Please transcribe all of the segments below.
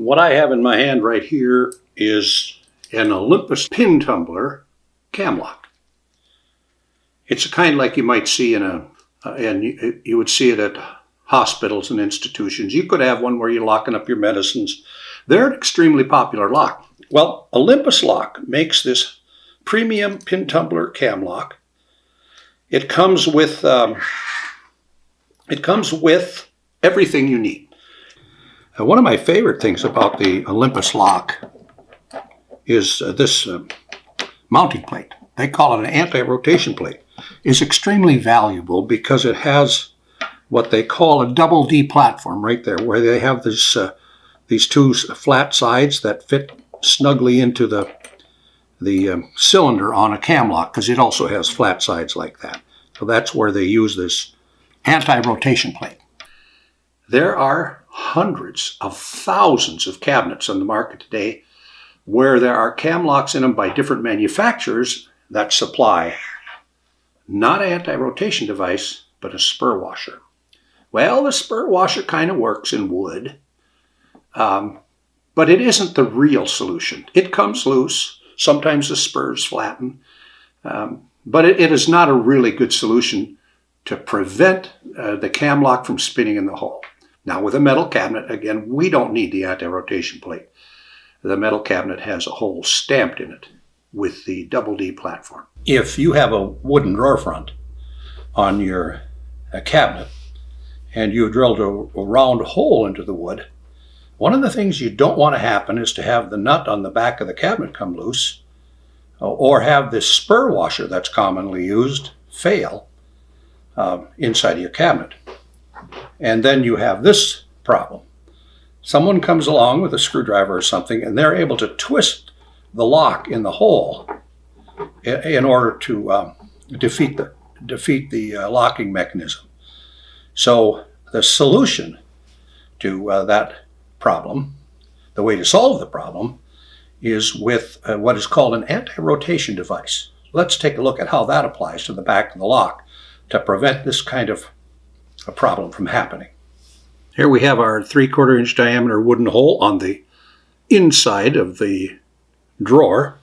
What I have in my hand right here is an Olympus pin tumbler cam lock. It's a kind like you might see and you would see it at hospitals and institutions. You could have one where you're locking up your medicines. They're an extremely popular lock. Well, Olympus Lock makes this premium pin tumbler cam lock. It comes with everything you need. One of my favorite things about the Olympus lock is this mounting plate. They call it an anti-rotation plate. It's extremely valuable because it has what they call a double D platform right there, where they have these two flat sides that fit snugly into the cylinder on a cam lock, because it also has flat sides like that. So that's where they use this anti-rotation plate. There are hundreds of thousands of cabinets on the market today where there are cam locks in them by different manufacturers that supply not an anti-rotation device, but a spur washer. Well, the spur washer kind of works in wood, but it isn't the real solution. It comes loose. Sometimes the spurs flatten, but it is not a really good solution to prevent the cam lock from spinning in the hole. Now, with a metal cabinet, again, we don't need the anti-rotation plate. The metal cabinet has a hole stamped in it with the double D platform. If you have a wooden drawer front on your cabinet and you drilled a round hole into the wood, one of the things you don't want to happen is to have the nut on the back of the cabinet come loose, or have this spur washer that's commonly used fail inside of your cabinet. And then you have this problem. Someone comes along with a screwdriver or something, and they're able to twist the lock in the hole in order to defeat the locking mechanism. So the solution to that problem, the way to solve the problem, is with what is called an anti-rotation device. Let's take a look at how that applies to the back of the lock to prevent this kind of a problem from happening. Here we have our 3/4 inch diameter wooden hole on the inside of the drawer,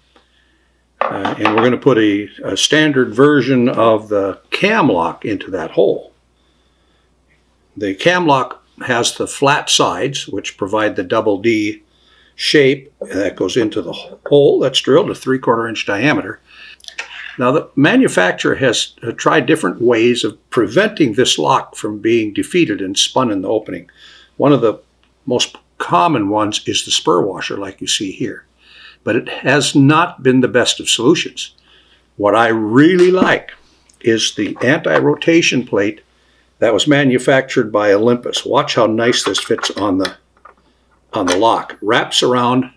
and we're going to put a standard version of the cam lock into that hole. The cam lock has the flat sides, which provide the double D shape that goes into the hole that's drilled, a 3/4 inch diameter. Now, the manufacturer has tried different ways of preventing this lock from being defeated and spun in the opening. One of the most common ones is the spur washer, like you see here. But it has not been the best of solutions. What I really like is the anti-rotation plate that was manufactured by Olympus. Watch how nice this fits on the lock. Wraps around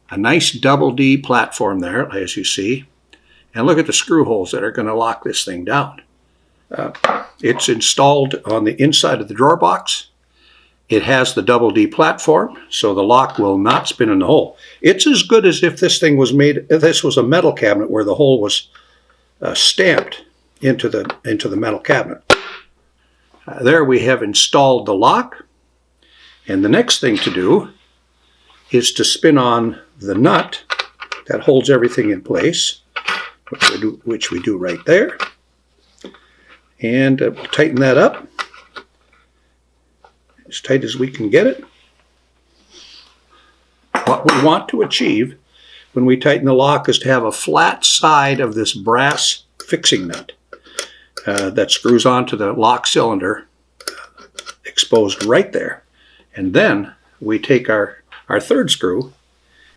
a nice double D platform there, as you see. And look at the screw holes that are going to lock this thing down. It's installed on the inside of the drawer box. It has the double D platform, so the lock will not spin in the hole. It's as good as if this thing was this was a metal cabinet where the hole was stamped into the metal cabinet. There we have installed the lock. And the next thing to do is to spin on the nut that holds everything in place, which we do right there, and tighten that up as tight as we can get it. What we want to achieve when we tighten the lock is to have a flat side of this brass fixing nut that screws onto the lock cylinder exposed right there. And then we take our third screw.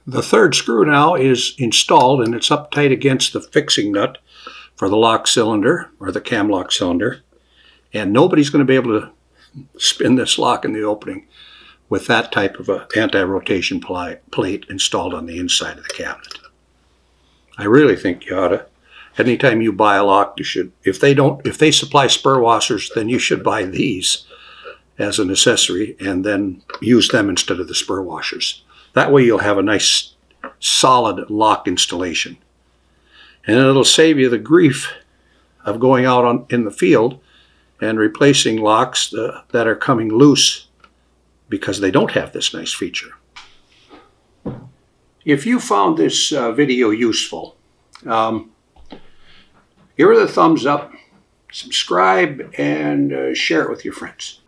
The third screw now is installed, and it's up tight against the fixing nut for the lock cylinder, or the cam lock cylinder. And nobody's going to be able to spin this lock in the opening with that type of an anti-rotation plate installed on the inside of the cabinet. I really think you ought to, anytime you buy a lock, you should, if they supply spur washers, then you should buy these as an accessory and then use them instead of the spur washers. That way you'll have a nice solid lock installation. And it'll save you the grief of going out in the field and replacing locks that are coming loose because they don't have this nice feature. If you found this video useful, give her the thumbs up, subscribe, and share it with your friends.